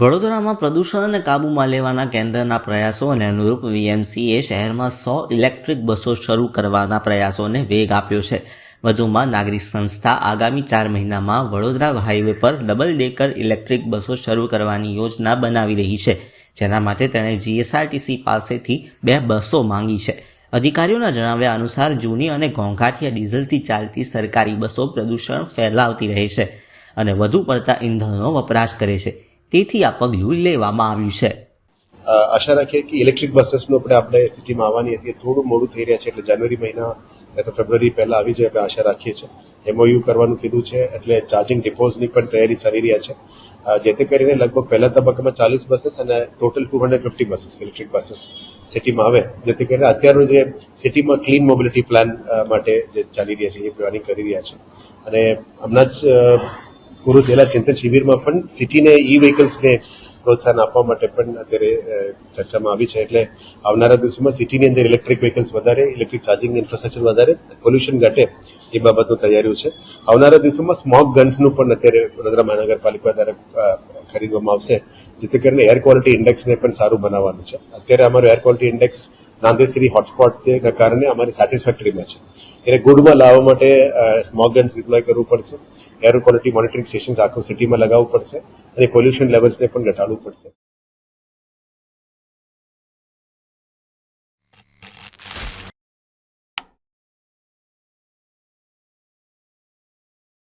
વડોદરામાં પ્રદૂષણને કાબૂમાં લેવાના કેન્દ્રના પ્રયાસોને અનુરૂપ વીએમસીએ શહેરમાં 100 ઇલેક્ટ્રિક બસો શરૂ કરવાના પ્રયાસોને વેગ આપ્યો છે. વધુમાં નાગરિક સંસ્થા આગામી 4 મહિનામાં વડોદરા હાઈવે પર ડબલ ડેકર ઇલેક્ટ્રિક બસો શરૂ કરવાની યોજના બનાવી રહી છે, જેના માટે તેણે જીએસઆરટીસી પાસેથી 2 બસો માંગી છે. અધિકારીઓના જણાવ્યા અનુસાર જૂની અને ઘોંઘાટિયા ડીઝલથી ચાલતી સરકારી બસો પ્રદૂષણ ફેલાવતી રહે છે અને વધુ પડતા ઇંધણનો વપરાશ કરે છે. તેથી આ પગલું લેવામાં આવ્યું છે. આશા રાખીએ કે ઇલેક્ટ્રિક બસીસનો આપણે સિટીમાં આવવાની હતી, થોડું મોડું થઈ રહ્યા છે, એટલે જાન્યુઆરી મહિના અથવા ફેબ્રુઆરી પહેલા આવી જાય આપણે આશા રાખીએ છીએ. એમઓયુ કરવાનું કીધું છે, એટલે ચાર્જિંગ ડિપોઝની પણ તૈયારી ચાલી રહ્યા છે, જેથી કરીને લગભગ પહેલા તબક્કામાં 40 બસીસ અને ટોટલ 250 બસીસ ઇલેક્ટ્રિક બસીસ સિટીમાં આવે, જેથી કરીને અત્યારનું જે સિટીમાં ક્લીન મોબિલિટી પ્લાન માટે જે ચાલી રહ્યા છે એ પ્લાનિંગ કરી રહ્યા છે. અને હમણાં જ પૂરું થયેલા ચિંતન શિબિરમાં પણ સિટીને ઈ વ્હીકલ્સને પ્રોત્સાહન આપવા માટે પણ અત્યારે ચર્ચામાં આવી છે. એટલે આવનારા દિવસોમાં સિટીની અંદર ઇલેક્ટ્રિક વ્હીકલ્સ વધારે, ઇલેક્ટ્રિક ચાર્જિંગ ઇન્ફ્રાસ્ટ્રક્ચર વધારે, પોલ્યુશન ઘટે એ બાબતનું તૈયારીઓ છે. આવનારા દિવસોમાં સ્મોગ ગન્સનું પણ અત્યારે વડોદરા મહાનગરપાલિકા દ્વારા ખરીદવામાં આવશે, જેથી કરીને એર ક્વોલિટી ઇન્ડેક્સને પણ સારું બનાવવાનું છે. અત્યારે અમારું એર ક્વોલિટી ઇન્ડેક્સ નાંદેસરી હોટસ્પોટના કારણે અમારી સેટિસ્ફેક્ટરીમાં છે. એને ગુડમાં લાવવા માટે સ્મોગ ગન્સ ડિપ્લોય કરવું પડશે, એર ક્વોલિટી મોનિટરિંગ સ્ટેશન્સ આખું સિટીમાં લગાવવું પડશે અને પોલ્યુશન લેવલ્સને પણ ઘટાડવું પડશે.